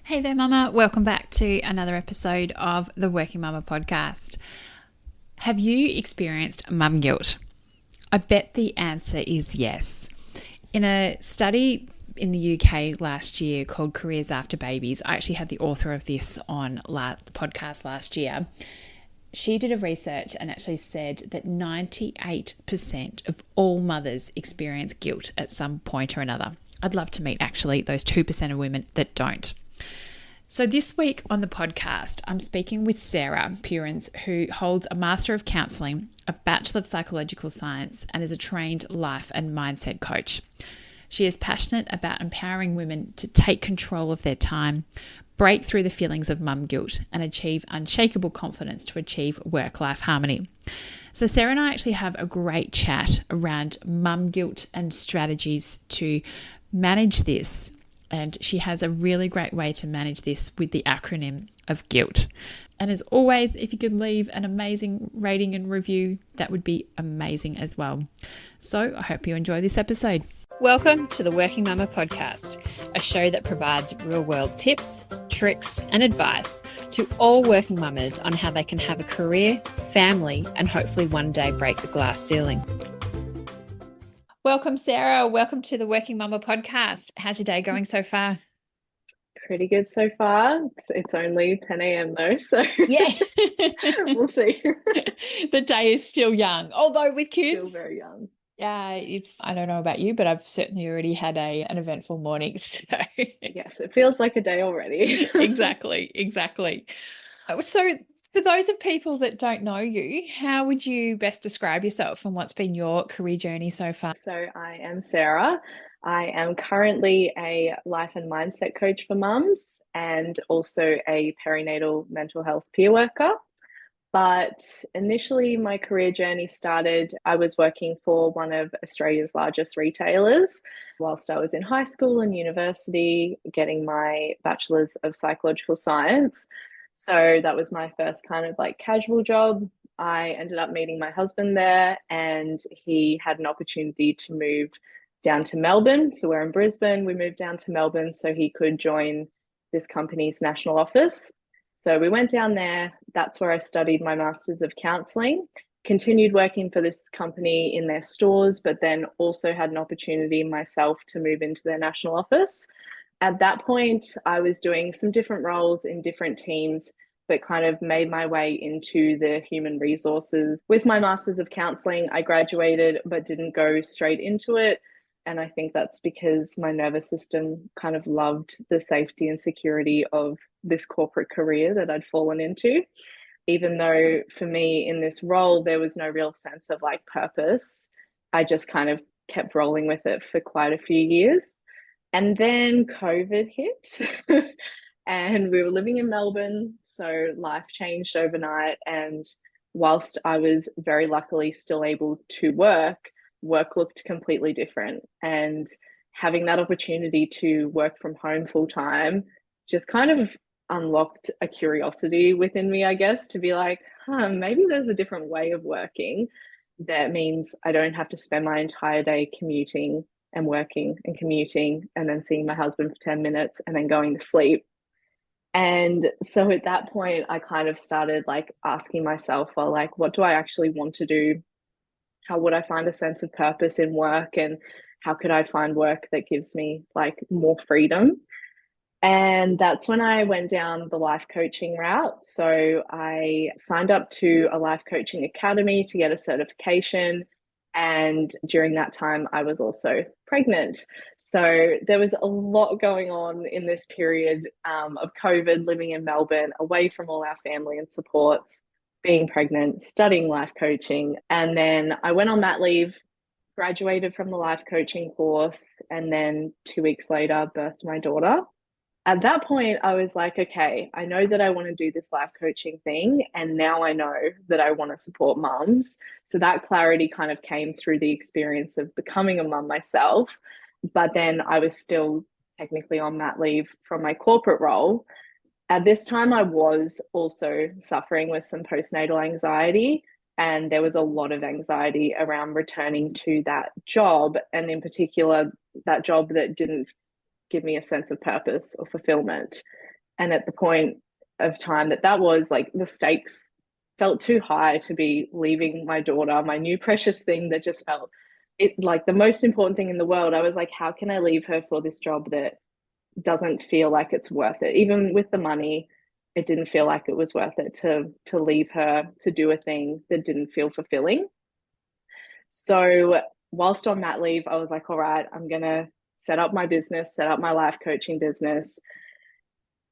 Hey there, Mama. Welcome back to another episode of the Working Mama podcast. Have you experienced mum guilt? I bet the answer is yes. In a study in the UK last year called Careers After Babies, I actually had the author of this on the podcast last year. She did a research and actually said that 98% of all mothers experience guilt at some point or another. I'd love to meet actually those 2% of women that don't. So this week on the podcast, I'm speaking with Sarah Purins, who holds a Master of Counselling, a Bachelor of Psychological Science, and is a trained life and mindset coach. She is passionate about empowering women to take control of their time, break through the feelings of mum guilt, and achieve unshakable confidence to achieve work-life harmony. So Sarah and I actually have a great chat around mum guilt and strategies to manage this. And she has a really great way to manage this with the acronym of GUILT. And as always, if you could leave an amazing rating and review, that would be amazing as well. So I hope you enjoy this episode. Welcome to the Working Mama podcast, a show that provides real-world tips, tricks, and advice to all working mamas on how they can have a career, family, and hopefully one day break the glass ceiling. Welcome, Sarah. Welcome to the Working Mama podcast. How's your day going so far? Pretty good so far. It's only 10 a.m. though, so yeah, we'll see. The day is still young, although with kids, Still very young. Yeah, I don't know about you, but I've certainly already had an eventful morning. So. Yes, it feels like a day already. Exactly. So for those of people that don't know you, how would you best describe yourself and what's been your career journey so far? So I am Sarah. I am currently a life and mindset coach for mums and also a perinatal mental health peer worker. But initially, my career journey started, I was working for one of Australia's largest retailers whilst I was in high school and university, getting my Bachelor's of Psychological Science. So that was my first kind of like casual job. I ended up meeting my husband there, and he had an opportunity to move down to Melbourne. So we're in Brisbane. We moved down to Melbourne so he could join this company's national office. So we went down there. That's where I studied my Masters of Counselling, continued working for this company in their stores, but then also had an opportunity myself to move into their national office. At that point, I was doing some different roles in different teams, but kind of made my way into the human resources. With my Masters of Counselling, I graduated, but didn't go straight into it. And I think that's because my nervous system kind of loved the safety and security of this corporate career that I'd fallen into. Even though for me in this role, there was no real sense of like purpose, I just kind of kept rolling with it for quite a few years. And then COVID hit and we were living in Melbourne. So life changed overnight. And whilst I was very luckily still able to work looked completely different. And having that opportunity to work from home full time just kind of unlocked a curiosity within me, I guess, to be like, maybe there's a different way of working that means I don't have to spend my entire day commuting and working and commuting and then seeing my husband for 10 minutes and then going to sleep. And so at that point, I kind of started like asking myself, well, like, what do I actually want to do? How would I find a sense of purpose in work, and how could I find work that gives me like more freedom? And that's when I went down the life coaching route. So I signed up to a life coaching academy to get a certification. And during that time, I was also pregnant. So there was a lot going on in this period of COVID, living in Melbourne, away from all our family and supports, being pregnant, studying life coaching. And then I went on mat leave, graduated from the life coaching course, and then 2 weeks later, birthed my daughter. At that point, I was like, okay, I know that I want to do this life coaching thing. And now I know that I want to support mums. So that clarity kind of came through the experience of becoming a mum myself. But then I was still technically on mat leave from my corporate role. At this time, I was also suffering with some postnatal anxiety. And there was a lot of anxiety around returning to that job. And in particular, that job that didn't give me a sense of purpose or fulfillment. And at the point of time that was, like, the stakes felt too high to be leaving my daughter, my new precious thing that just felt it like the most important thing in the world. I was like, how can I leave her for this job that doesn't feel like it's worth it? Even with the money, it didn't feel like it was worth it to leave her to do a thing that didn't feel fulfilling. So whilst on mat leave, I was like, all right, I'm gonna set up my business, set up my life coaching business.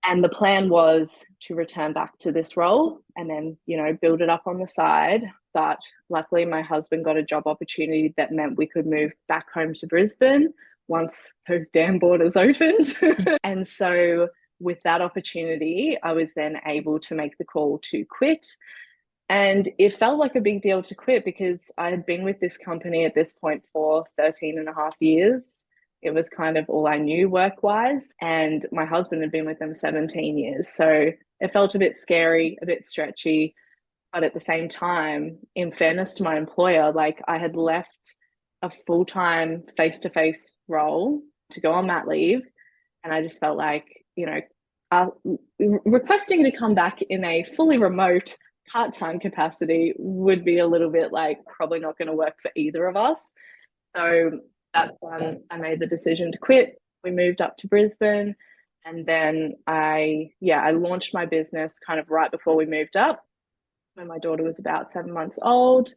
And the plan was to return back to this role and then, build it up on the side. But luckily, my husband got a job opportunity that meant we could move back home to Brisbane once those damn borders opened. And so, with that opportunity, I was then able to make the call to quit. And it felt like a big deal to quit because I had been with this company at this point for 13 and a half years. It was kind of all I knew work wise. And my husband had been with them 17 years. So it felt a bit scary, a bit stretchy. But at the same time, in fairness to my employer, like, I had left a full-time face-to-face role to go on mat leave. And I just felt like, requesting to come back in a fully remote part-time capacity would be a little bit like probably not going to work for either of us. So that's when I made the decision to quit. We moved up to Brisbane, and then I launched my business kind of right before we moved up when my daughter was about 7 months old.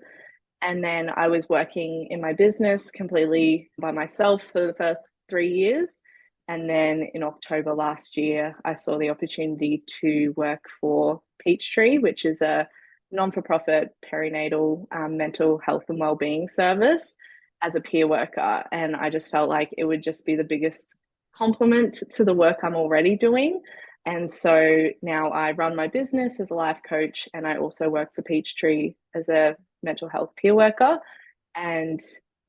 And then I was working in my business completely by myself for the first 3 years. And then in October last year, I saw the opportunity to work for Peachtree, which is a non-for-profit perinatal mental health and wellbeing service, as a peer worker. And I just felt like it would just be the biggest compliment to the work I'm already doing. And so now I run my business as a life coach, and I also work for Peachtree as a mental health peer worker. And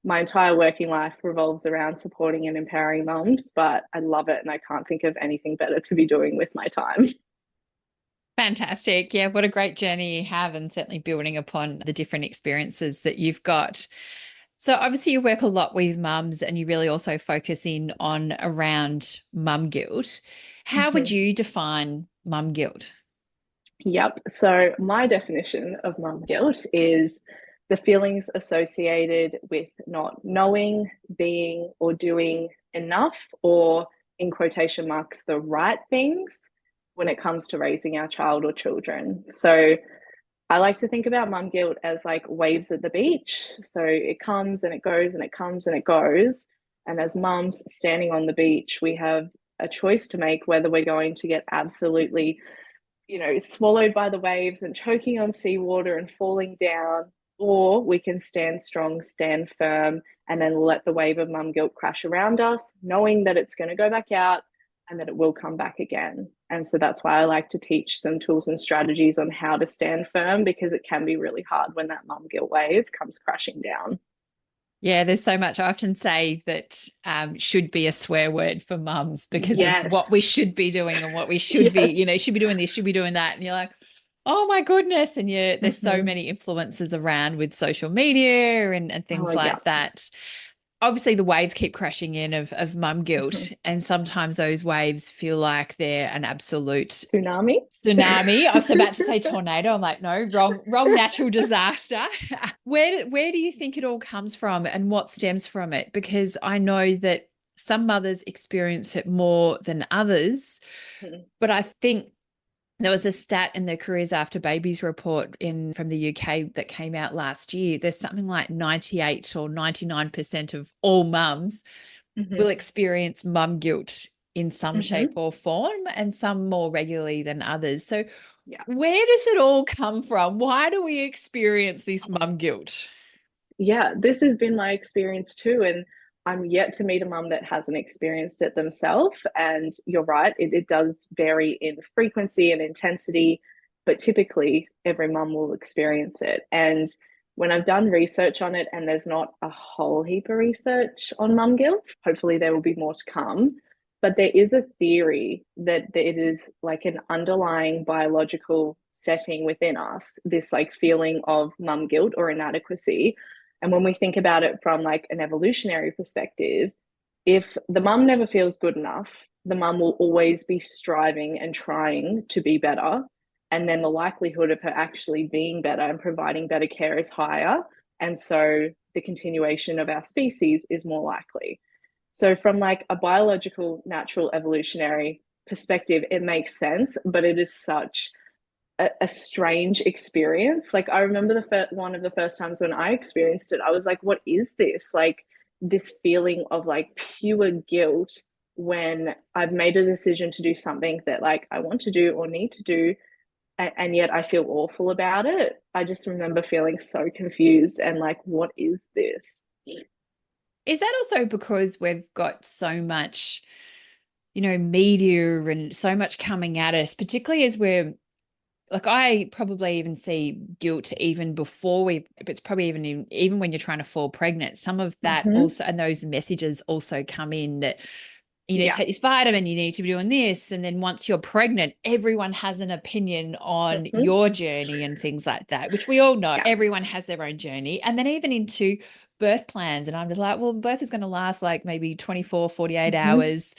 my entire working life revolves around supporting and empowering mums, but I love it and I can't think of anything better to be doing with my time. Fantastic. Yeah, what a great journey you have, and certainly building upon the different experiences that you've got. So obviously you work a lot with mums, and you really also focus in on around mum guilt. How would you define mum guilt? Yep. So my definition of mum guilt is the feelings associated with not knowing, being, or doing enough, or in quotation marks, the right things when it comes to raising our child or children. So I like to think about mum guilt as like waves at the beach. So it comes and it goes and it comes and it goes. And as mums standing on the beach, we have a choice to make whether we're going to get absolutely, swallowed by the waves and choking on seawater and falling down, or we can stand strong, stand firm, and then let the wave of mum guilt crash around us, knowing that it's going to go back out and that it will come back again. And so that's why I like to teach some tools and strategies on how to stand firm, because it can be really hard when that mum guilt wave comes crashing down. Yeah, there's so much. I often say that should be a swear word for mums because of what we should be doing and what we should be, should be doing this, should be doing that. And you're like, oh my goodness. And there's so many influences around with social media and things like that. Obviously the waves keep crashing in of mum guilt, and sometimes those waves feel like they're an absolute tsunami. I was about to say tornado. I'm like, no, wrong natural disaster. Where do you think it all comes from, and what stems from it? Because I know that some mothers experience it more than others, but I think there was a stat in the Careers After Babies report from the UK that came out last year. There's something like 98 or 99% of all mums will experience mum guilt in some shape or form, and some more regularly than others. So where does it all come from? Why do we experience this mum guilt? Yeah, this has been my experience too. And I'm yet to meet a mum that hasn't experienced it themselves. And you're right, it does vary in frequency and intensity, but typically every mum will experience it. And when I've done research on it, and there's not a whole heap of research on mum guilt, hopefully there will be more to come. But there is a theory that it is like an underlying biological setting within us, this like feeling of mum guilt or inadequacy. And when we think about it from like an evolutionary perspective, if the mum never feels good enough, the mum will always be striving and trying to be better. And then the likelihood of her actually being better and providing better care is higher. And so the continuation of our species is more likely. So, from like a biological, natural, evolutionary perspective, it makes sense, but it is such a strange experience. Like, I remember one of the first times when I experienced it, I was like, what is this? Like, this feeling of like pure guilt when I've made a decision to do something that like I want to do or need to do, and yet I feel awful about it. I just remember feeling so confused and like, what is this? Is that also because we've got so much, media and so much coming at us, particularly as we're like, I probably even see guilt even before it's probably even when you're trying to fall pregnant, some of that Mm-hmm. also, and those messages also come in that you need to Yeah. take this vitamin, you need to be doing this. And then once you're pregnant, everyone has an opinion on Mm-hmm. your journey and things like that, which we all know Yeah. everyone has their own journey. And then even into birth plans. And I'm just like, well, birth is going to last like maybe 24, 48 Mm-hmm. hours.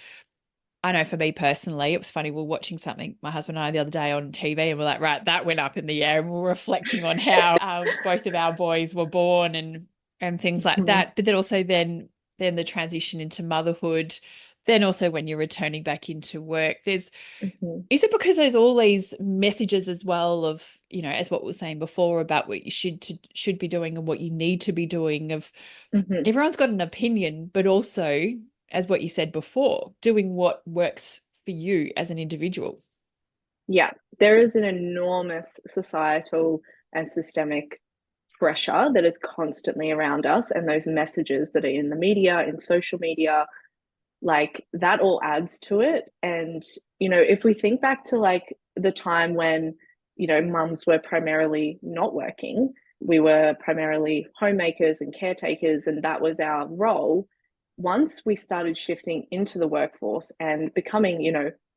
I know for me personally, it was funny. We were watching something, my husband and I, the other day on TV, and we're like, right, that went up in the air. And we're reflecting on how both of our boys were born and things like Mm-hmm. that. But then also then the transition into motherhood, then also when you're returning back into work, Mm-hmm. is it because there's all these messages as well of, as what we were saying before about what you should be doing and what you need to be doing of Mm-hmm. everyone's got an opinion, but also, as what you said before, doing what works for you as an individual. Yeah, there is an enormous societal and systemic pressure that is constantly around us, and those messages that are in the media, in social media, like that all adds to it. And, if we think back to like the time when, mums were primarily not working, we were primarily homemakers and caretakers, and that was our role. Once we started shifting into the workforce and becoming,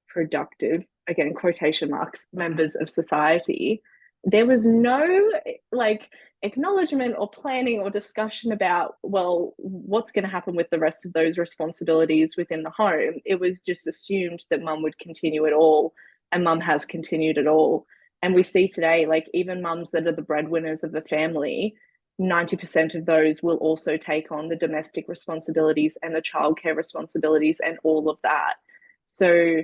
productive, again, quotation marks, members of society, there was no like acknowledgement or planning or discussion about, well, what's going to happen with the rest of those responsibilities within the home. It was just assumed that mum would continue it all, and mum has continued it all. And we see today, like, even mums that are the breadwinners of the family, 90% of those will also take on the domestic responsibilities and the childcare responsibilities and all of that. So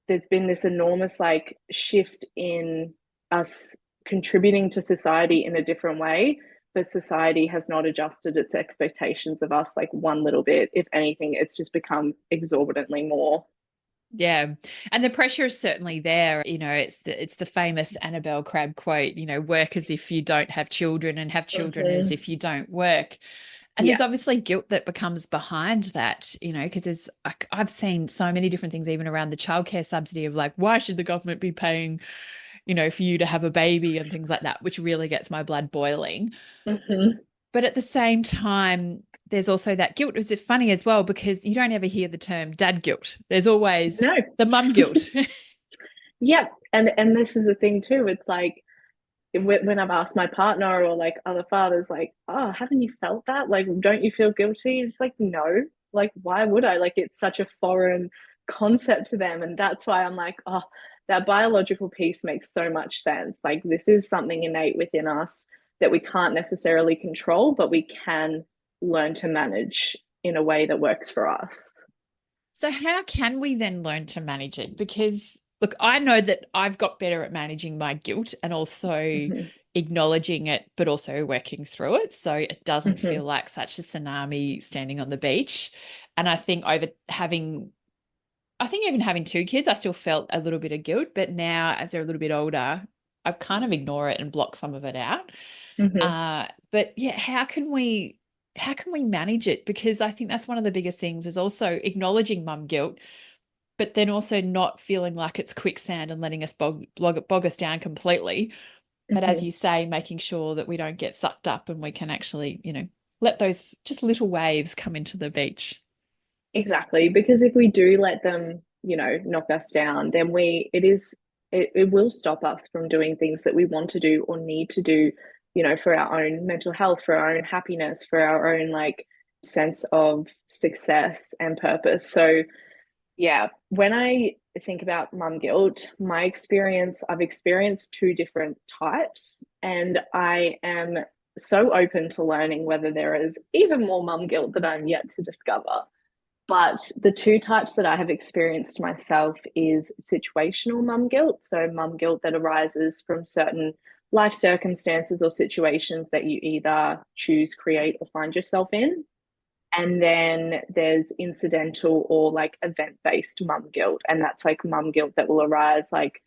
there's been this enormous like shift in us contributing to society in a different way, but society has not adjusted its expectations of us like one little bit. If anything, it's just become exorbitantly more. Yeah. And the pressure is certainly there. It's the famous Annabelle Crabb quote, work as if you don't have children and have children as Mm-hmm. if you don't work. And there's Yeah. obviously guilt that becomes behind that, because there's I've seen so many different things even around the childcare subsidy of like, why should the government be paying, for you to have a baby and things like that, which really gets my blood boiling. Mm-hmm. But at the same time, there's also that guilt. It's funny as well because you don't ever hear the term dad guilt. There's always No. the mum guilt. Yep. And this is the thing too. It's like when I've asked my partner or like other fathers, like, oh, haven't you felt that? Like, don't you feel guilty? It's like, no. Like, why would I? Like, it's such a foreign concept to them. And that's why I'm like, oh, that biological piece makes so much sense. Like, this is something innate within us that we can't necessarily control, but we can learn to manage in a way that works for us. So how can we then learn to manage it? Because look, I know that I've got better at managing my guilt and also Mm-hmm. acknowledging it, but also working through it. So it doesn't feel Mm-hmm. like such a tsunami standing on the beach. And I think even having two kids, I still felt a little bit of guilt. But now as they're a little bit older, I kind of ignore it and block some of it out. Mm-hmm. But yeah, how can we manage it? Because I think that's one of the biggest things is also acknowledging mum guilt, but then also not feeling like it's quicksand and letting us bog us down completely. But as Mm-hmm. you say, making sure that we don't get sucked up and we can actually, let those just little waves come into the beach. Exactly, because if we do let them, knock us down, then it will stop us from doing things that we want to do or need to do, for our own mental health, for our own happiness, for our own like sense of success and purpose. So Yeah, when I think about mum guilt, I've experienced two different types, and I am so open to learning whether there is even more mum guilt that I'm yet to discover. But the two types that I have experienced myself is situational mum guilt. So, mum guilt that arises from certain life circumstances or situations that you either choose, create, or find yourself in. And then there's incidental or like event based mum guilt. And that's like mum guilt that will arise like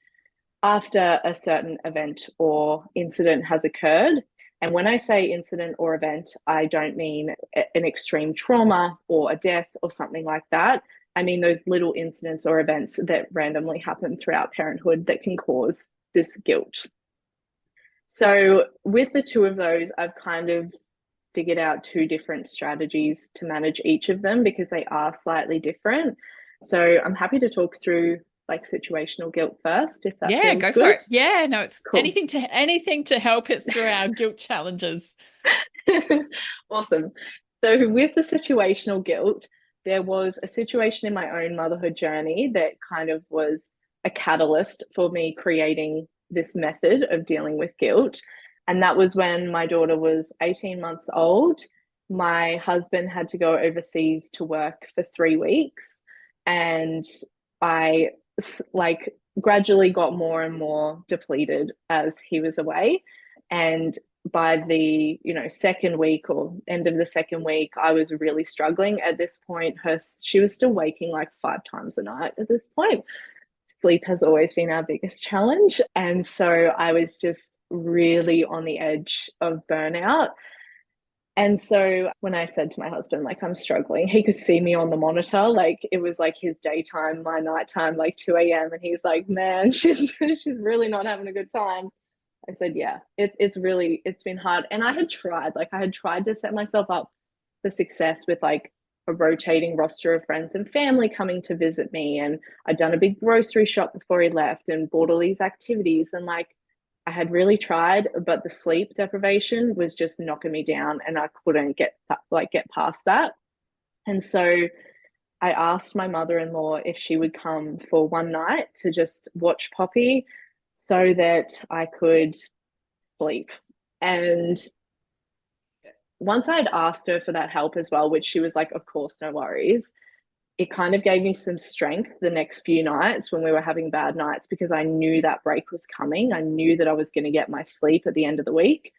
after a certain event or incident has occurred. And when I say incident or event, I don't mean an extreme trauma or a death or something like that. I mean those little incidents or events that randomly happen throughout parenthood that can cause this guilt. So, with the two of those, I've kind of figured out two different strategies to manage each of them because they are slightly different. So, I'm happy to talk through like situational guilt first, if that Yeah, feels go for good. it. Yeah, no, it's Cool. anything to help us through our guilt challenges. Awesome. So, with the situational guilt, there was a situation in my own motherhood journey that kind of was a catalyst for me creating this method of dealing with guilt. And that was when my daughter was 18 months old. My husband had to go overseas to work for 3 weeks. And I like gradually got more and more depleted as he was away. And by the second week or end of the second week, I was really struggling. At this point, she was still waking like 5 times a night at this point. Sleep has always been our biggest challenge, and so I was just really on the edge of burnout. And so when I said to my husband, like, I'm struggling, he could see me on the monitor. Like, it was like his daytime, my nighttime, like 2 a.m. And he's like, man, she's really not having a good time. I said, yeah, it's been hard. And I had tried to set myself up for success with like a rotating roster of friends and family coming to visit me. And I'd done a big grocery shop before he left and bought all these activities. And like, I had really tried, but the sleep deprivation was just knocking me down and I couldn't get past that. And so I asked my mother-in-law if she would come for one night to just watch Poppy so that I could sleep. And once I'd asked her for that help as well, which she was like, of course, no worries, it kind of gave me some strength the next few nights when we were having bad nights because I knew that break was coming. I knew that I was going to get my sleep at the end of the week.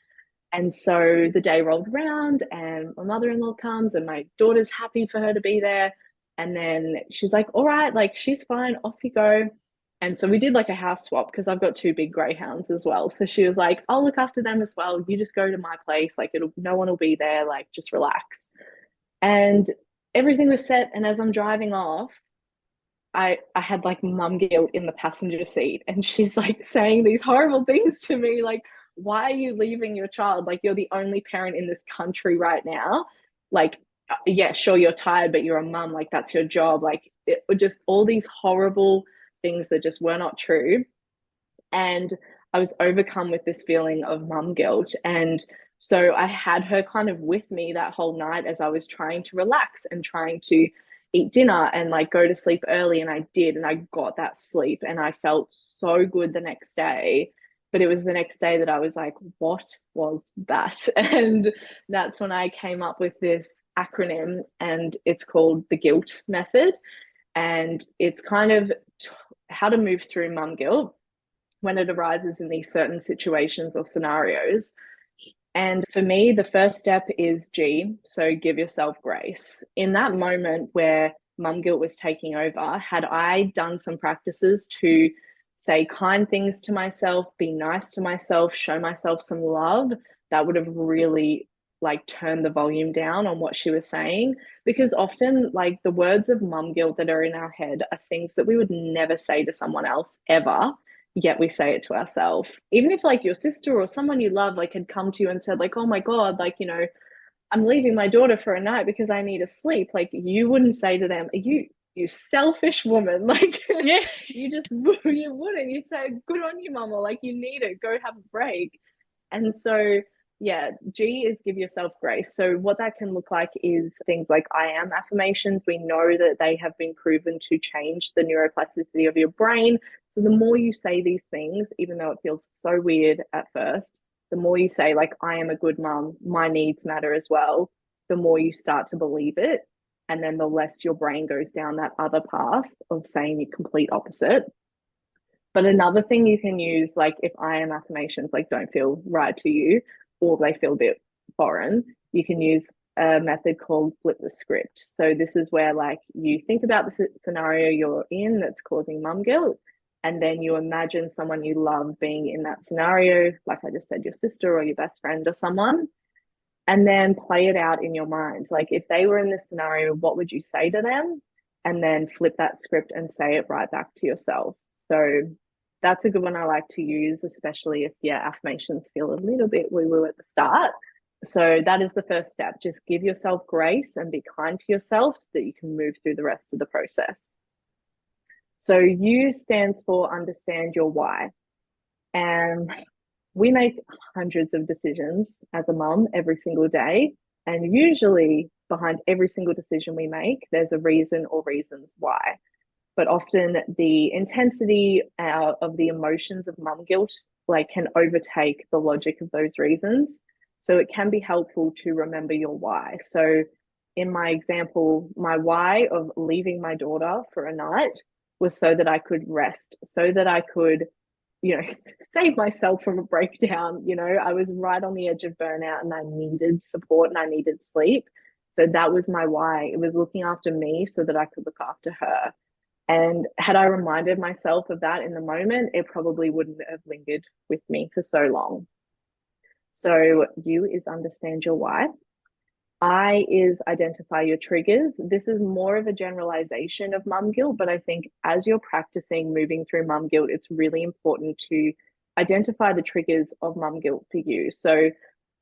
And so the day rolled around and my mother-in-law comes and my daughter's happy for her to be there. And then she's like, all right, like she's fine, off you go. And so we did like a house swap because I've got two big greyhounds as well. So she was like, I'll look after them as well. You just go to my place. Like no one will be there. Like just relax. And everything was set. And as I'm driving off, I had like mum guilt in the passenger seat, and she's like saying these horrible things to me, like, why are you leaving your child? Like, you're the only parent in this country right now. Like, yeah, sure, you're tired, but you're a mum. Like, that's your job. Like, just all these horrible things that just were not true. And I was overcome with this feeling of mum guilt. And so I had her kind of with me that whole night as I was trying to relax and trying to eat dinner and like go to sleep early. And I did, and I got that sleep and I felt so good the next day. But it was the next day that I was like, what was that? And that's when I came up with this acronym, and it's called the guilt method. And it's kind of how to move through mum guilt when it arises in these certain situations or scenarios. And for me, the first step is G. So give yourself grace. In that moment where mum guilt was taking over, had I done some practices to say kind things to myself, be nice to myself, show myself some love, that would have really like turned the volume down on what she was saying. Because often, like the words of mum guilt that are in our head are things that we would never say to someone else ever, yet we say it to ourselves. Even if like your sister or someone you love like had come to you and said like, oh my god, like I'm leaving my daughter for a night because I need to sleep, like you wouldn't say to them, you selfish woman, like Yeah. you wouldn't, you'd say good on you mama, like you need it, go have a break. And so Yeah, G is give yourself grace. So what that can look like is things like I am affirmations. We know that they have been proven to change the neuroplasticity of your brain. So the more you say these things, even though it feels so weird at first, the more you say like I am a good mum, my needs matter as well, the more you start to believe it. And then the less your brain goes down that other path of saying the complete opposite. But another thing you can use, like if I am affirmations like don't feel right to you or they feel a bit foreign, you can use a method called flip the script. So this is where like you think about the scenario you're in that's causing mum guilt, and then you imagine someone you love being in that scenario, like I just said, your sister or your best friend or someone, and then play it out in your mind. Like if they were in this scenario, what would you say to them? And then flip that script and say it right back to yourself. So that's a good one I like to use, especially if your affirmations feel a little bit woo woo at the start. So that is the first step. Just give yourself grace and be kind to yourself so that you can move through the rest of the process. So U stands for understand your why. And we make hundreds of decisions as a mum every single day. And usually behind every single decision we make, there's a reason or reasons why. But often the intensity of the emotions of mum guilt like can overtake the logic of those reasons. So it can be helpful to remember your why. So in my example, my why of leaving my daughter for a night was so that I could rest, so that I could, save myself from a breakdown. I was right on the edge of burnout and I needed support and I needed sleep. So that was my why. It was looking after me so that I could look after her. And had I reminded myself of that in the moment, it probably wouldn't have lingered with me for so long. So U is understand your why. I is identify your triggers. This is more of a generalization of mum guilt, but I think as you're practicing moving through mum guilt, it's really important to identify the triggers of mum guilt for you. So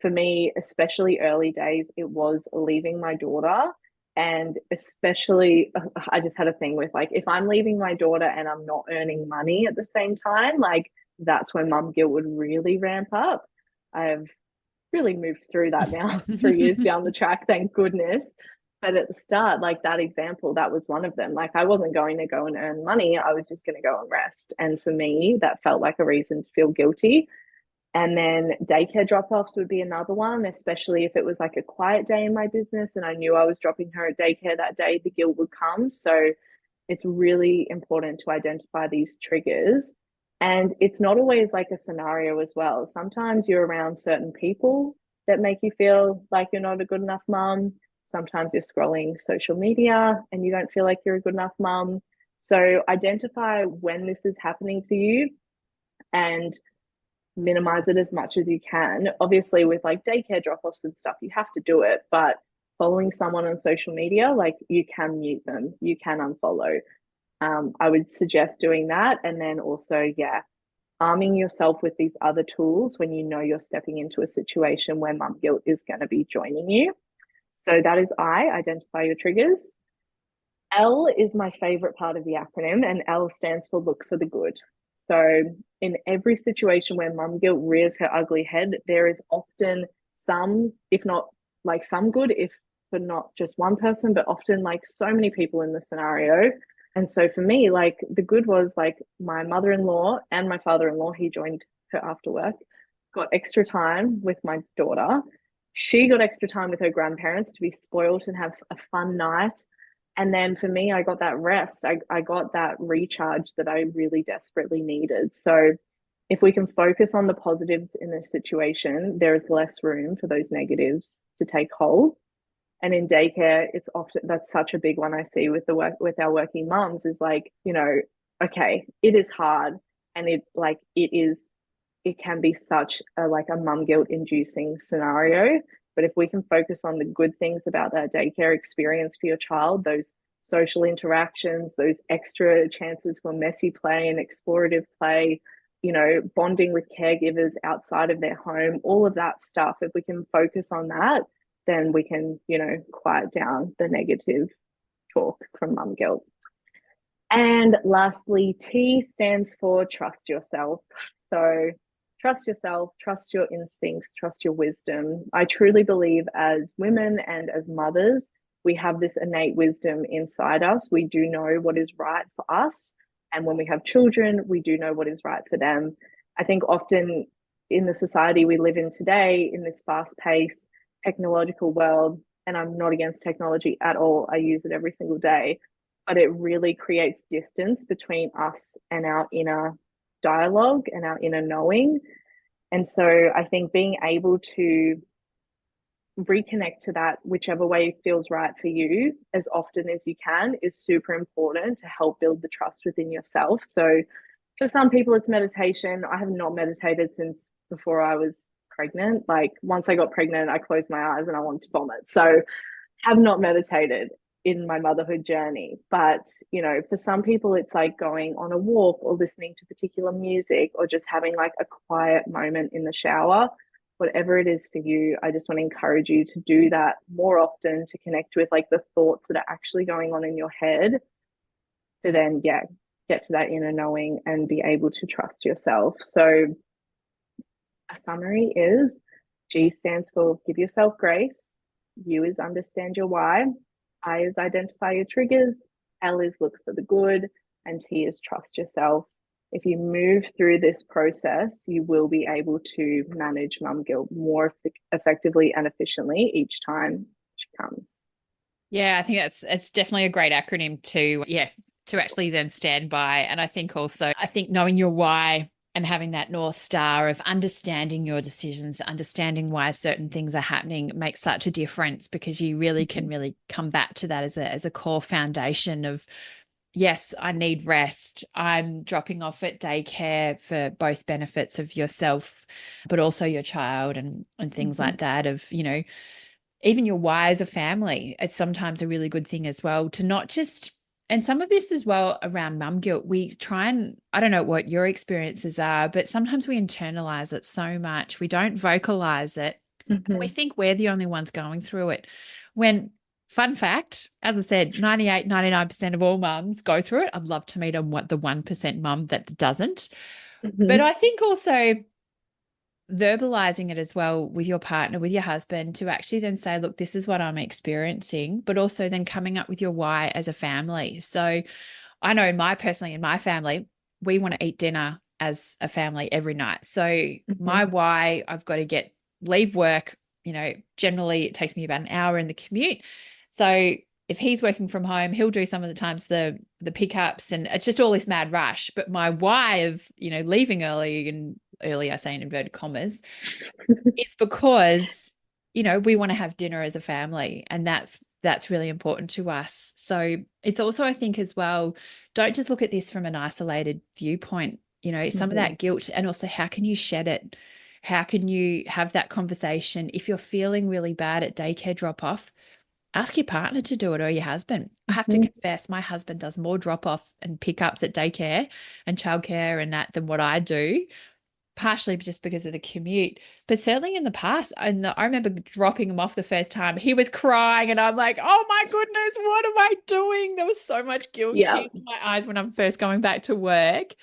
for me, especially early days, it was leaving my daughter. And especially, I just had a thing with like, if I'm leaving my daughter and I'm not earning money at the same time, like that's when mum guilt would really ramp up. I've really moved through that now 3 years down the track, thank goodness. But at the start, like that example, that was one of them. Like I wasn't going to go and earn money, I was just going to go and rest. And for me, that felt like a reason to feel guilty. And then daycare drop offs would be another one, especially if it was like a quiet day in my business and I knew I was dropping her at daycare that day, the guilt would come. So it's really important to identify these triggers. And it's not always like a scenario as well. Sometimes you're around certain people that make you feel like you're not a good enough mum. Sometimes you're scrolling social media and you don't feel like you're a good enough mum. So identify when this is happening for you and minimize it as much as you can. Obviously, with like daycare drop offs and stuff, you have to do it. But following someone on social media, like you can mute them, you can unfollow. I would suggest doing that. And then also, yeah, arming yourself with these other tools when you know you're stepping into a situation where mum guilt is going to be joining you. So that is I, identify your triggers. L is my favorite part of the acronym, and L stands for look for the good. So in every situation where mum guilt rears her ugly head, there is often some, if not like some good, if for not just one person, but often like so many people in the scenario. And so for me, like the good was like my mother-in-law and my father-in-law, he joined her after work, got extra time with my daughter. She got extra time with her grandparents to be spoiled and have a fun night. And then for me, I got that rest. I got that recharge that I really desperately needed. So if we can focus on the positives in a situation, there is less room for those negatives to take hold. And in daycare, it's often that's such a big one I see with the work with our working mums is like, okay, it is hard and it can be such a like a mum guilt inducing scenario. But if we can focus on the good things about that daycare experience for your child, those social interactions, those extra chances for messy play and explorative play, bonding with caregivers outside of their home, all of that stuff, if we can focus on that, then we can, quiet down the negative talk from mum guilt. And lastly, T stands for trust yourself. So trust yourself, trust your instincts, trust your wisdom. I truly believe as women and as mothers, we have this innate wisdom inside us. We do know what is right for us. And when we have children, we do know what is right for them. I think often in the society we live in today, in this fast paced technological world, and I'm not against technology at all, I use it every single day, but it really creates distance between us and our inner dialogue and our inner knowing. And so I think being able to reconnect to that, whichever way feels right for you, as often as you can, is super important to help build the trust within yourself. So for some people, it's meditation. I have not meditated since before I was pregnant. Like once I got pregnant, I closed my eyes and I wanted to vomit. So have not meditated in my motherhood journey. But, you know, for some people, it's like going on a walk or listening to particular music or just having like a quiet moment in the shower. Whatever it is for you, I just want to encourage you to do that more often, to connect with like the thoughts that are actually going on in your head, to then, yeah, get to that inner knowing and be able to trust yourself. So a summary is G stands for give yourself grace. U is understand your why. I is identify your triggers. L is look for the good. And T is trust yourself. If you move through this process, you will be able to manage mum guilt more effectively and efficiently each time she comes. Yeah, I think it's definitely a great acronym to actually then stand by. And I think also, I think knowing your why and having that North Star of understanding your decisions, understanding why certain things are happening makes such a difference, because you really can really come back to that as a core foundation of, yes, I need rest. I'm dropping off at daycare for both benefits of yourself, but also your child and things like that of, even your why as a family. It's sometimes a really good thing as well to not just, and some of this as well around mum guilt, we try and, I don't know what your experiences are, but sometimes we internalize it so much. We don't vocalize it. And we think we're the only ones going through it. When, fun fact, as I said, 98, 99% of all mums go through it. I'd love to meet the 1% mum that doesn't. But I think also verbalizing it as well with your partner, with your husband, to actually then say, look, this is what I'm experiencing, but also then coming up with your why as a family. So I know in my family, we want to eat dinner as a family every night. So my why, I've got to leave work, generally it takes me about an hour in the commute. So if he's working from home, he'll do some of the times the pickups, and it's just all this mad rush. But my why of, leaving early, and early I say in inverted commas, is because, we want to have dinner as a family, and that's really important to us. So it's also, I think as well, don't just look at this from an isolated viewpoint, some of that guilt, and also how can you shed it? How can you have that conversation? If you're feeling really bad at daycare drop off, ask your partner to do it, or your husband. I have to confess, my husband does more drop off and pickups at daycare and childcare and that than what I do, partially just because of the commute. But certainly in the past, I remember dropping him off the first time. He was crying and I'm like, oh my goodness, what am I doing? There was so much guilt, tears in my eyes when I'm first going back to work.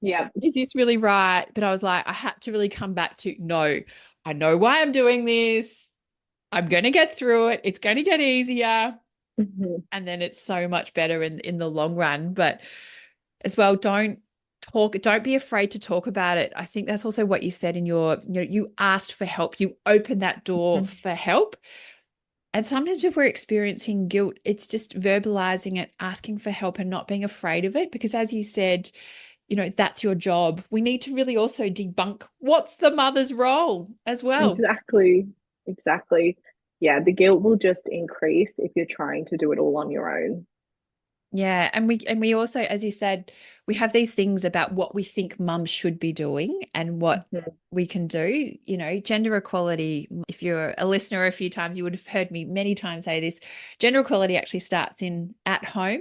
Yeah. Is this really right? But I was like, I had to really come back to, no, I know why I'm doing this. I'm going to get through it. It's going to get easier. And then it's so much better in the long run. But as well, don't be afraid to talk about it. I think that's also what you said in you asked for help. You opened that door for help. And sometimes if we're experiencing guilt, it's just verbalizing it, asking for help and not being afraid of it. Because as you said, that's your job. We need to really also debunk what's the mother's role as well. Exactly. Yeah, the guilt will just increase if you're trying to do it all on your own. Yeah, and we also, as you said, we have these things about what we think mums should be doing and what we can do. Gender equality, if you're a listener a few times, you would have heard me many times say this. Gender equality actually starts at home.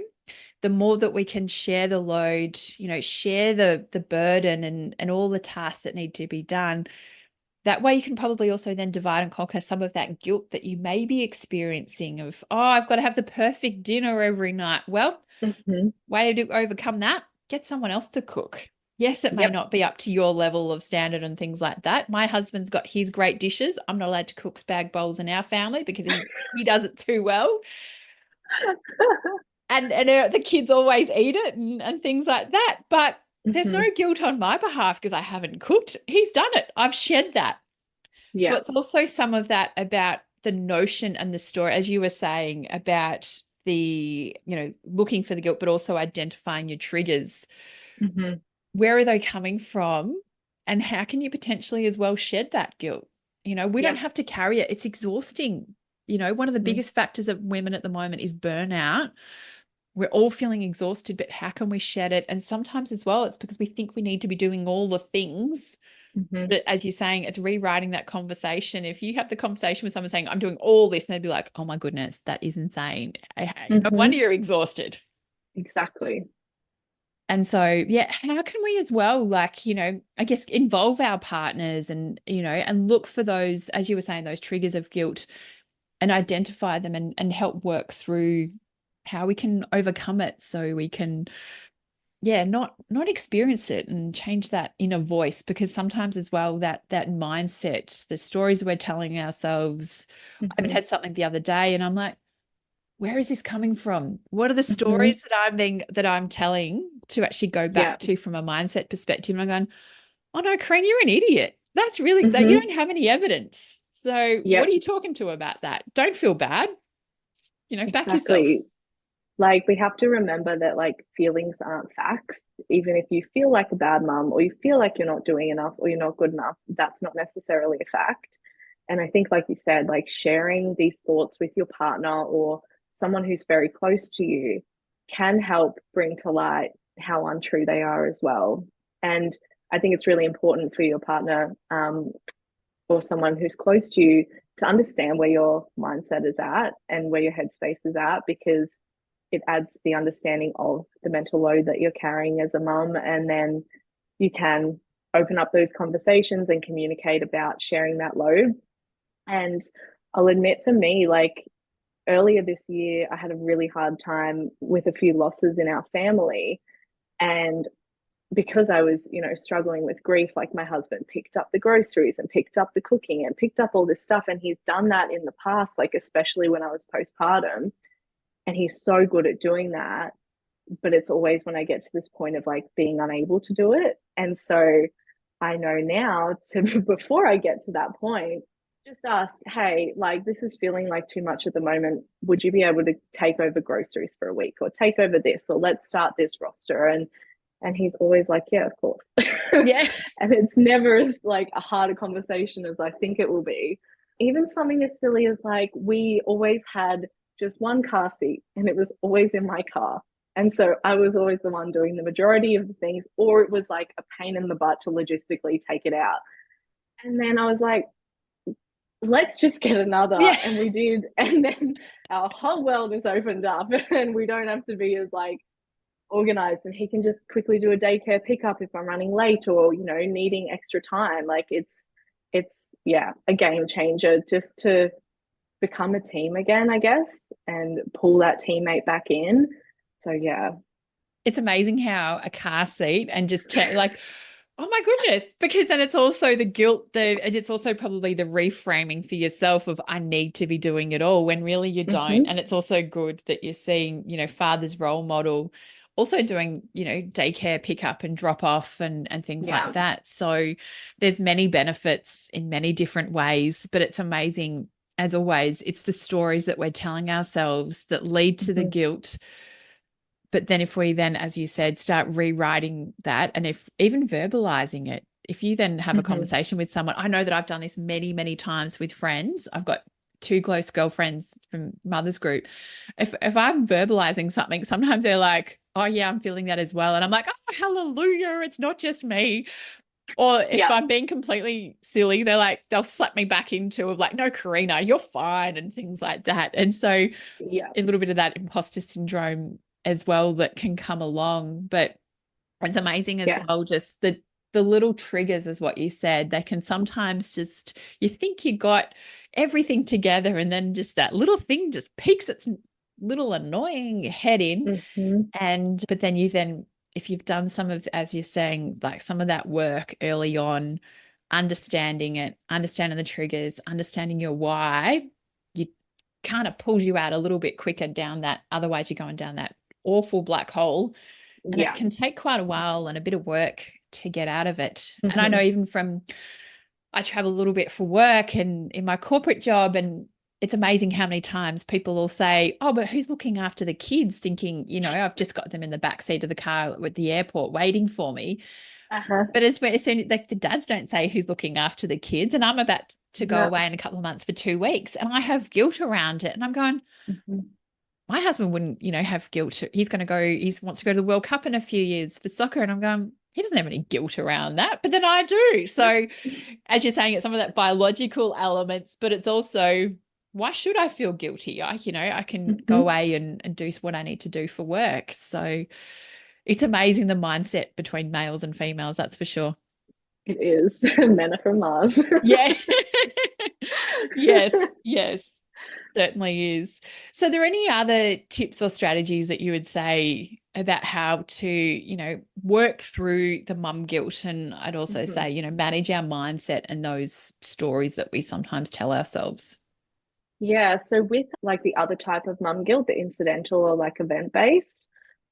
The more that we can share the load, share the burden and all the tasks that need to be done, that way you can probably also then divide and conquer some of that guilt that you may be experiencing of, oh, I've got to have the perfect dinner every night. Well, way to overcome that, get someone else to cook. Yes, it may Yep. not be up to your level of standard and things like that. My husband's got his great dishes. I'm not allowed to cook spag bowls in our family because he does it too well. And the kids always eat it and things like that. But there's no Hmm. guilt on my behalf because I haven't cooked. He's done it. I've shed that. So Yeah. it's also some of that about the notion and the story, as you were saying, about the, looking for the guilt, but also identifying your triggers. Hmm. Where are they coming from? And how can you potentially as well shed that guilt? We don't Yeah. have to carry it. It's exhausting. One of the Hmm. biggest factors of women at the moment is burnout. We're all feeling exhausted, but how can we shed it? And sometimes as well, it's because we think we need to be doing all the things. Hmm. But as you're saying, it's rewriting that conversation. If you have the conversation with someone saying, I'm doing all this, and they'd be like, oh my goodness, that is insane. No wonder Hmm. you're exhausted. Exactly. And so, yeah, how can we as well, like, I guess involve our partners and, and look for those, as you were saying, those triggers of guilt and identify them and help work through how we can overcome it so we can, yeah, not experience it and change that inner voice, because sometimes as well that mindset, the stories we're telling ourselves. I even Hmm. had something the other day and I'm like, where is this coming from? What are the stories Hmm. that I'm telling to actually go Yeah. back to from a mindset perspective? And I'm going, oh no, Corinne, you're an idiot. That's really that you Hmm. don't have any evidence. So what are Yep. you talking to about that? Don't feel bad. Back yourself. Exactly. Like, we have to remember that, like, feelings aren't facts. Even if you feel like a bad mum or you feel like you're not doing enough or you're not good enough, that's not necessarily a fact. And I think, like you said, like, sharing these thoughts with your partner or someone who's very close to you can help bring to light how untrue they are as well. And I think it's really important for your partner, or someone who's close to you, to understand where your mindset is at and where your headspace is at, because it adds the understanding of the mental load that you're carrying as a mum. And then you can open up those conversations and communicate about sharing that load. And I'll admit, for me, like, earlier this year, I had a really hard time with a few losses in our family. And because I was, struggling with grief, like, my husband picked up the groceries and picked up the cooking and picked up all this stuff. And he's done that in the past, like, especially when I was postpartum. And he's so good at doing that. But it's always when I get to this point of, like, being unable to do it. And so I know now to, before I get to that point, just ask, hey, like, this is feeling like too much at the moment. Would you be able to take over groceries for a week or take over this, or let's start this roster? And he's always like, yeah, of course. Yeah. And it's never as, like, a harder conversation as I think it will be. Even something as silly as, like, we always had just one car seat and it was always in my car. And so I was always the one doing the majority of the things, or it was like a pain in the butt to logistically take it out. And then I was like, let's just get another. Yeah. And we did. And then our whole world is opened up and we don't have to be as, like, organized, and he can just quickly do a daycare pickup if I'm running late or, needing extra time. Like, it's yeah, a game changer just to become a team again, I guess, and pull that teammate back in. So yeah. It's amazing how a car seat and just check, like, oh my goodness, because then it's also the guilt, and it's also probably the reframing for yourself of I need to be doing it all when really you don't. Hmm. And it's also good that you're seeing, father's role model also doing, daycare pickup and drop off and things like Yeah. that. So there's many benefits in many different ways, but it's amazing. As always, it's the stories that we're telling ourselves that lead to the Hmm. guilt. But then if we then, as you said, start rewriting that, and if even verbalizing it, if you then have a Hmm. conversation with someone, I know that I've done this many, many times with friends. I've got two close girlfriends from mother's group. If I'm verbalizing something, sometimes they're like, oh yeah, I'm feeling that as well. And I'm like, oh, hallelujah, it's not just me. Or if Yeah. I'm being completely silly, they'll slap me back into of like, no, Karina, you're fine, and things like that. And so Yeah. a little bit of that imposter syndrome as well that can come along. But it's amazing as Yeah. well, just the little triggers, is what you said. They can sometimes just, you think you got everything together, and then just that little thing just peeks its little annoying head in. Hmm. But then you then if you've done some of, as you're saying, like some of that work early on, understanding it, understanding the triggers, understanding your why, you kind of pulls you out a little bit quicker down that. Otherwise, you're going down that awful black hole. And it Yeah. can take quite a while and a bit of work to get out of it. And I know Hmm. even from, I travel a little bit for work and in my corporate job, and it's amazing how many times people will say, "Oh, but who's looking after the kids?" Thinking, I've just got them in the back seat of the car at the airport waiting for me. Uh-huh. But as soon like the dads don't say who's looking after the kids, and I'm about to go Yeah. away in a couple of months for 2 weeks, and I have guilt around it, and I'm going, Hmm. my husband wouldn't, have guilt. He's going to go, he wants to go to the World Cup in a few years for soccer. And I'm going, he doesn't have any guilt around that, but then I do. So as you're saying, it's some of that biological elements, but it's also, why should I feel guilty? I can go Hmm. away and do what I need to do for work. So it's amazing the mindset between males and females, that's for sure. It is. Men are from Mars. Yeah. Yes, yes. Certainly is. So, are there any other tips or strategies that you would say about how to, work through the mum guilt? And I'd also Mhm. say, manage our mindset and those stories that we sometimes tell ourselves. Yeah, so with like the other type of mum guilt, the incidental or like event based,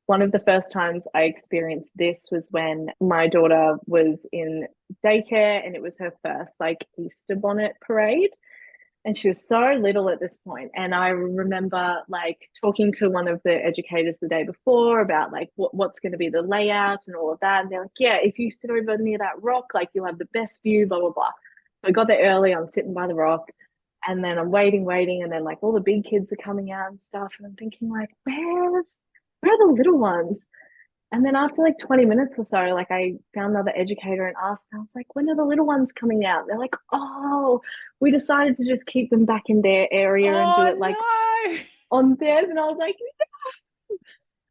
one of the first times I experienced this was when my daughter was in daycare and it was her first like Easter bonnet parade. And she was so little at this point. And I remember like talking to one of the educators the day before about like what's going to be the layout and all of that. And they're like, yeah, if you sit over near that rock, like you'll have the best view, blah, blah, blah. So I got there early, I'm sitting by the rock, and then I'm waiting, and then like all the big kids are coming out and stuff. And I'm thinking, like, where are the little ones? And then after like 20 minutes or so, like I found another educator and asked, and I was like, when are the little ones coming out? They're like, oh, we decided to just keep them back in their area and do Oh, it like no. on theirs. And I was like,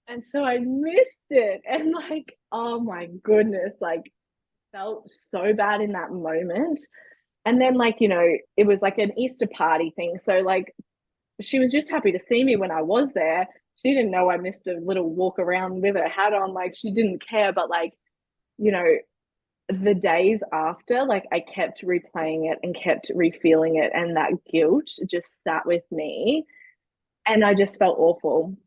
and so I missed it. And like, oh my goodness, like felt so bad in that moment. And then like, it was like an Easter party thing. So like she was just happy to see me when I was there. She didn't know I missed a little walk around with her hat on. Like she didn't care, but like, you know, the days after, like I kept replaying it and kept refeeling it, and that guilt just sat with me, and I just felt awful.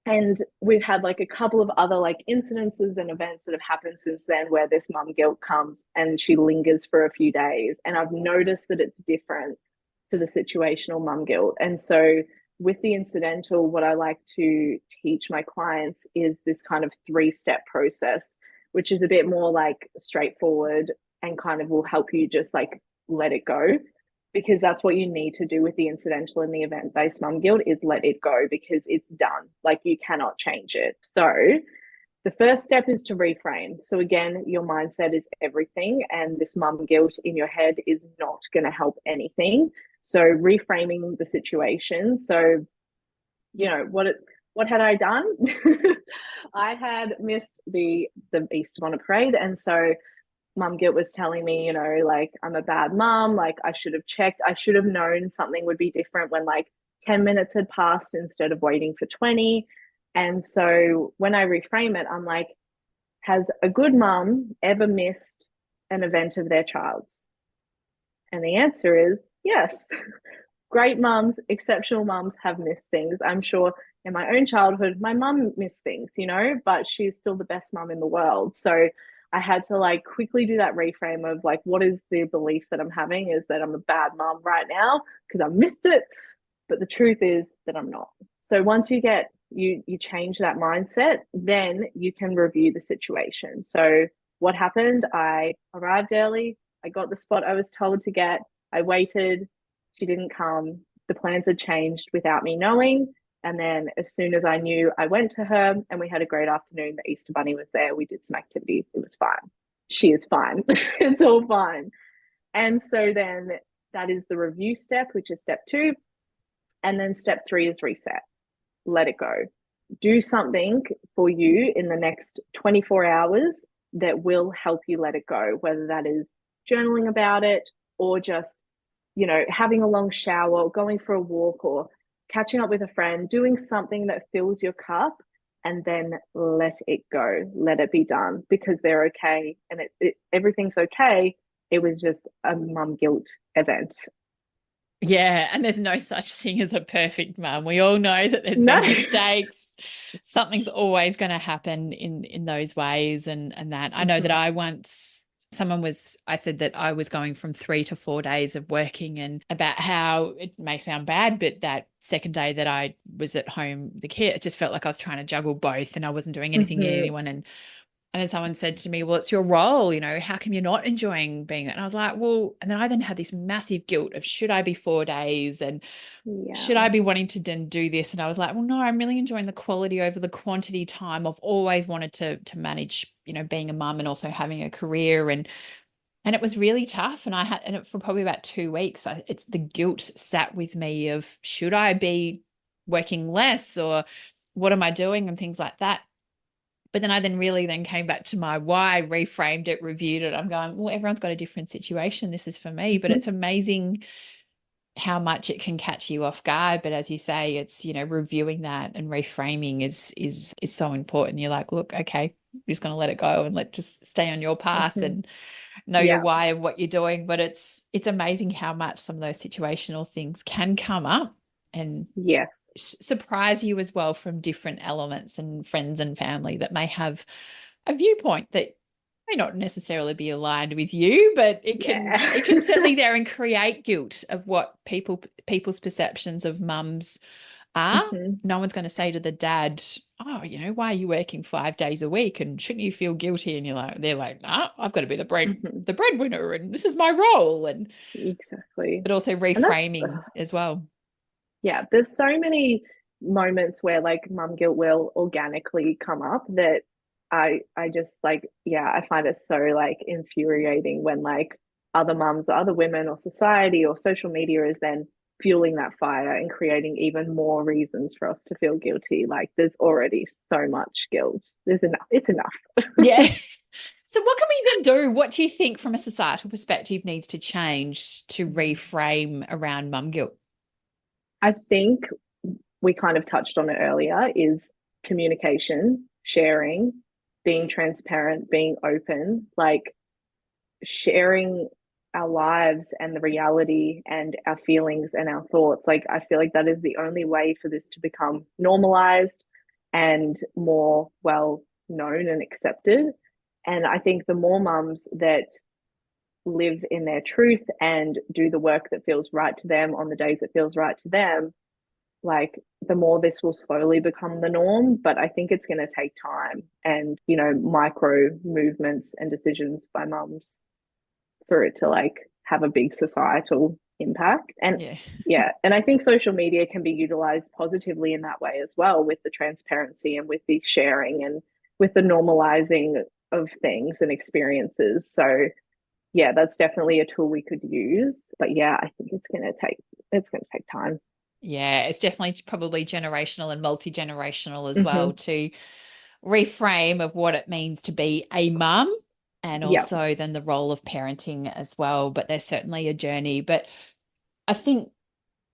And we've had like a couple of other like incidences and events that have happened since then where this mum guilt comes and she lingers for a few days. And I've noticed that it's different to the situational mum guilt. And so with the incidental, what I like to teach my clients is this kind of 3-step process, which is a bit more like straightforward and kind of will help you just like let it go, because that's what you need to do with the incidental and the event based mum guilt is let it go because it's done. Like you cannot change it. So the first step is to reframe. So again, your mindset is everything, and this mum guilt in your head is not going to help anything. So reframing the situation. So what had I done? I had missed the Easter bonnet parade, and so mum guilt was telling me, like I'm a bad mum, like I should have checked, I should have known something would be different when like 10 minutes had passed instead of waiting for 20. And so when I reframe it, I'm like, has a good mum ever missed an event of their child's? And the answer is yes. Great mums, exceptional mums have missed things. I'm sure in my own childhood, my mum missed things, but she's still the best mum in the world. So I had to like quickly do that reframe of like, what is the belief that I'm having is that I'm a bad mum right now because I missed it. But the truth is that I'm not. So once you change that mindset, then you can review the situation. So what happened? I arrived early. I got the spot I was told to get. I waited. She didn't come. The plans had changed without me knowing. And then as soon as I knew, I went to her and we had a great afternoon. The Easter Bunny was there. We did some activities. It was fine. She is fine. It's all fine. And so then that is the review step, which is step 2. And then step 3 is reset. Let it go. Do something for you in the next 24 hours that will help you let it go, whether that is journaling about it or just, having a long shower, or going for a walk, or catching up with a friend, doing something that fills your cup and then let it go, let it be done because they're okay and everything's okay. It was just a mum guilt event. Yeah, and there's no such thing as a perfect mum. We all know that there's No. been mistakes. Something's always going to happen in those ways and that. I know that Mhm. I once I said that I was going from 3 to 4 days of working and about how it may sound bad, but that second day that I was at home, the kid, it just felt like I was trying to juggle both and I wasn't doing anything in Mhm. anyone. And then someone said to me, well, it's your role, how come you're not enjoying being it? And I was like, well, and then I then had this massive guilt of should I be 4 days and should Yeah. I be wanting to then do this? And I was like, well, no, I'm really enjoying the quality over the quantity time. I've always wanted to manage, being a mum and also having a career. And it was really tough. And for probably about 2 weeks, it's the guilt sat with me of should I be working less or what am I doing and things like that. But then I really came back to my why, reframed it, reviewed it. I'm going, well, everyone's got a different situation. This is for me. But Mhm. it's amazing how much it can catch you off guard. But as you say, it's, reviewing that and reframing is so important. You're like, look, okay, I'm just going to let it go and let just stay on your path Mhm. and know your Yeah. why of what you're doing. But it's amazing how much some of those situational things can come up and Yes. surprise you as well from different elements and friends and family that may have a viewpoint that may not necessarily be aligned with you, but Yeah. it can certainly there and create guilt of what people's perceptions of mums are. Mhm. No one's going to say to the dad, oh, why are you working 5 days a week and shouldn't you feel guilty? And they're like, nah, I've got to be Mhm. the breadwinner and this is my role. And Exactly. but also And that's reframing as well. yeah, there's so many moments where like mum guilt will organically come up that I just like yeah, I find it so like infuriating when like other mums or other women or society or social media is then fueling that fire and creating even more reasons for us to feel guilty. Like there's already so much guilt. There's enough. It's enough. Yeah. So what can we then do? What do you think from a societal perspective needs to change to reframe around mum guilt? I think we kind of touched on it earlier is communication, sharing, being transparent, being open, like sharing our lives and the reality and our feelings and our thoughts. Like, I feel like that is the only way for this to become normalized and more well known and accepted. And I think the more mums that live in their truth and do the work that feels right to them on the days it feels right to them, like the more this will slowly become the norm. But I think it's going to take time and, micro movements and decisions by mums for it to like have a big societal impact. And Yeah. yeah, and I think social media can be utilized positively in that way as well, with the transparency and with the sharing and with the normalizing of things and experiences. So yeah, that's definitely a tool we could use. But yeah, I think it's going to take time. Yeah, it's definitely probably generational and multi-generational as well Mm-hmm. to reframe of what it means to be a mum and Yeah. also then the role of parenting as well. But there's certainly a journey. But I think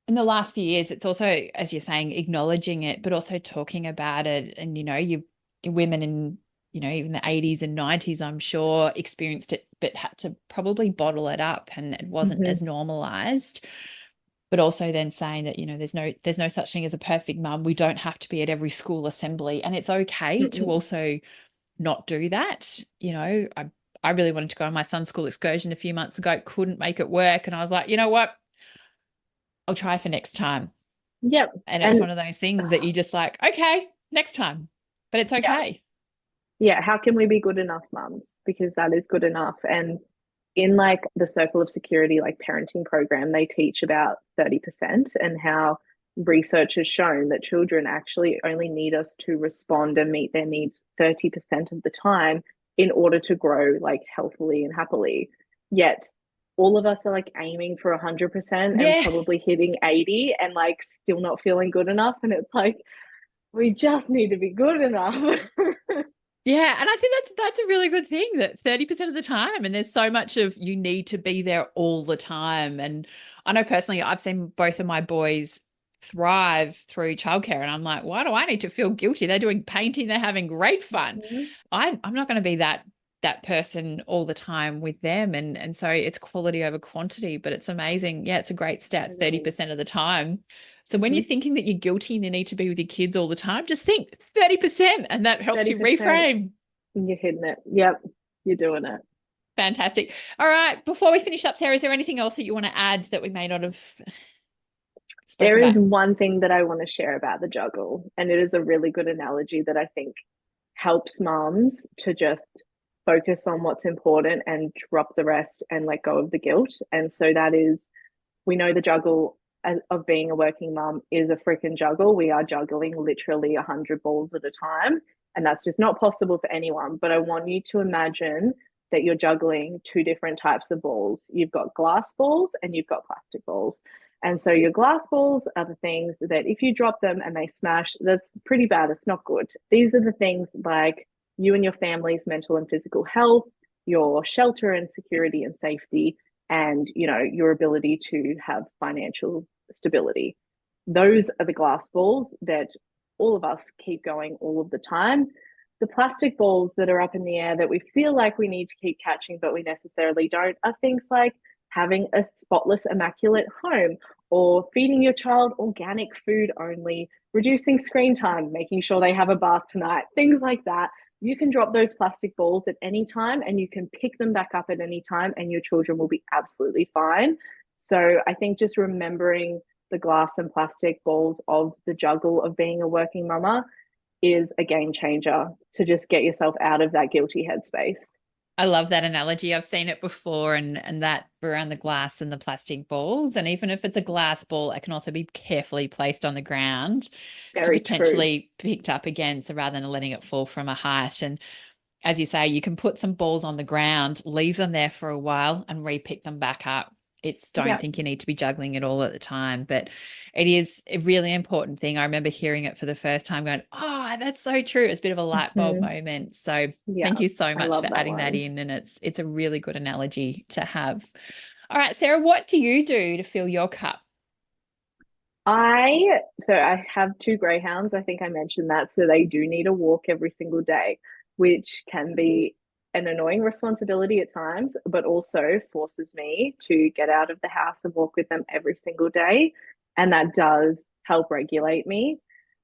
in the last few years, it's also, as you're saying, acknowledging it, but also talking about it. And, you women in, even the 80s and 90s, I'm sure, experienced it, but had to probably bottle it up and it wasn't Mm-hmm. as normalized. But also then saying that, there's no such thing as a perfect mum. We don't have to be at every school assembly. And it's okay to Mm-mm. also not do that. I really wanted to go on my son's school excursion a few months ago, couldn't make it work. And I was like, you know what? I'll try for next time. Yep. And it's And one of those things that you just like, okay, next time. But it's yeah, okay. yeah, how can we be good enough mums? Because that is good enough. And in like the Circle of Security, like parenting program, they teach about 30% and how research has shown that children actually only need us to respond and meet their needs 30% of the time in order to grow like healthily and happily. Yet all of us are like aiming for 100% and Yeah. probably hitting 80 and like still not feeling good enough. And it's like, we just need to be good enough. Yeah. And I think that's a really good thing that 30% of the time, and there's so much of you need to be there all the time. And I know personally, I've seen both of my boys thrive through childcare. And I'm like, why do I need to feel guilty? They're doing painting, they're having great fun. Mhm. I'm not going to be that person all the time with them. And so it's quality over quantity, but it's amazing. Yeah, it's a great stat, It is. 30% of the time. So when you're Mhm. thinking that you're guilty and you need to be with your kids all the time, just think 30%, and that helps you 30%. reframe. You're hitting it. Yep. You're doing it. Fantastic. All right. Before we finish up, Sarah, is there anything else that you want to add that we may not have spoke There about? is one thing that I want to share about the juggle, and it is a really good analogy that I think helps mums to just focus on what's important and drop the rest and let go of the guilt. And so that is, we know the juggle of being a working mum is a freaking juggle. We are juggling literally 100 balls at a time. And that's just not possible for anyone. But I want you to imagine that you're juggling two different types of balls. You've got glass balls and you've got plastic balls. And so your glass balls are the things that if you drop them and they smash, that's pretty bad. It's not good. These are the things like you and your family's mental and physical health, your shelter and security and safety, and your ability to have financial stability. Those are the glass balls that all of us keep going all of the time. The plastic balls that are up in the air that we feel like we need to keep catching but we necessarily don't are things like having a spotless immaculate home, or feeding your child organic food only, reducing screen time, making sure they have a bath tonight, things like that. You can drop those plastic balls at any time and you can pick them back up at any time and your children will be absolutely fine. So I think just remembering the glass and plastic balls of the juggle of being a working mama is a game changer to just get yourself out of that guilty headspace. I love that analogy. I've seen it before, and that around the glass and the plastic balls. And even if it's a glass ball, it can also be carefully placed on the ground to Very true. potentially picked up again. So rather than letting it fall from a height. And as you say, you can put some balls on the ground, leave them there for a while and re-pick them back up. It's don't Yeah. think you need to be juggling it all at the time, but it is a really important thing. I remember hearing it for the first time going, oh, that's so true. It's a bit of a light bulb Mm-hmm. moment. So Yeah. thank you so I much love for that adding that one. in. And it's a really good analogy to have. All right, Sarah, what do you do to fill your cup? I have two greyhounds. I think I mentioned that. So they do need a walk every single day, which can be an annoying responsibility at times, but also forces me to get out of the house and walk with them every single day. And that does help regulate me.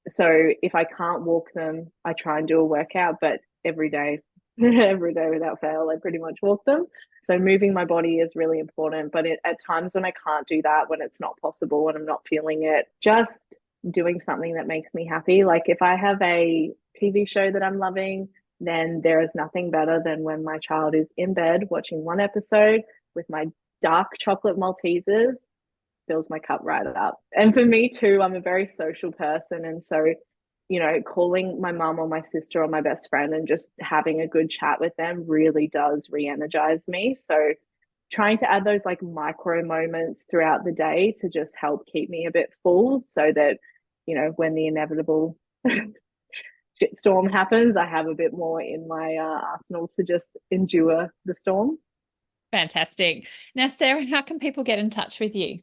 So if I can't walk them, I try and do a workout, but every day, every day without fail, I pretty much walk them. So moving my body is really important, but at times when I can't do that, when it's not possible, when I'm not feeling it, just doing something that makes me happy. Like if I have a TV show that I'm loving, then there is nothing better than when my child is in bed watching one episode with my dark chocolate Maltesers, fills my cup right up. And for me too, I'm a very social person. And so, calling my mum or my sister or my best friend and just having a good chat with them really does re energize me. So, trying to add those like micro moments throughout the day to just help keep me a bit full so that, when the inevitable shitstorm happens, I have a bit more in my arsenal to just endure the storm. Fantastic. Now, Sarah, how can people get in touch with you?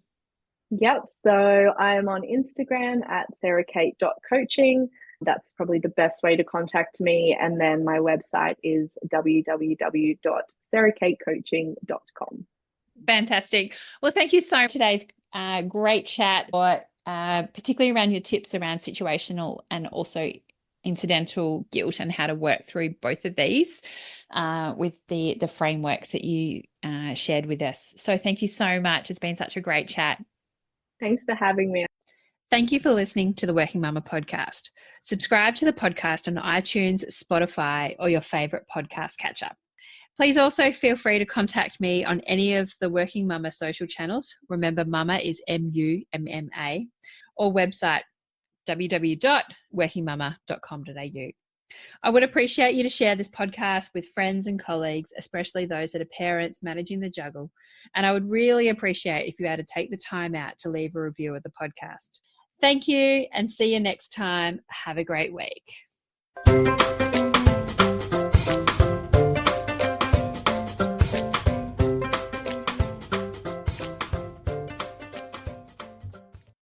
Yep. So I am on Instagram at sarahkate.coaching. That's probably the best way to contact me. And then my website is www.sarahkatecoaching.com. Fantastic. Well, thank you so much for today's great chat, or particularly around your tips around situational and also incidental guilt and how to work through both of these with the frameworks that you shared with us. So thank you so much. It's been such a great chat. Thanks for having me. Thank you for listening to the Working Mama podcast. Subscribe to the podcast on iTunes, Spotify, or your favorite podcast catcher. Please also feel free to contact me on any of the Working Mama social channels. Remember, Mama is MUMMA, or website www.workingmama.com.au. I would appreciate you to share this podcast with friends and colleagues, especially those that are parents managing the juggle. And I would really appreciate if you had to take the time out to leave a review of the podcast. Thank you, and see you next time. Have a great week.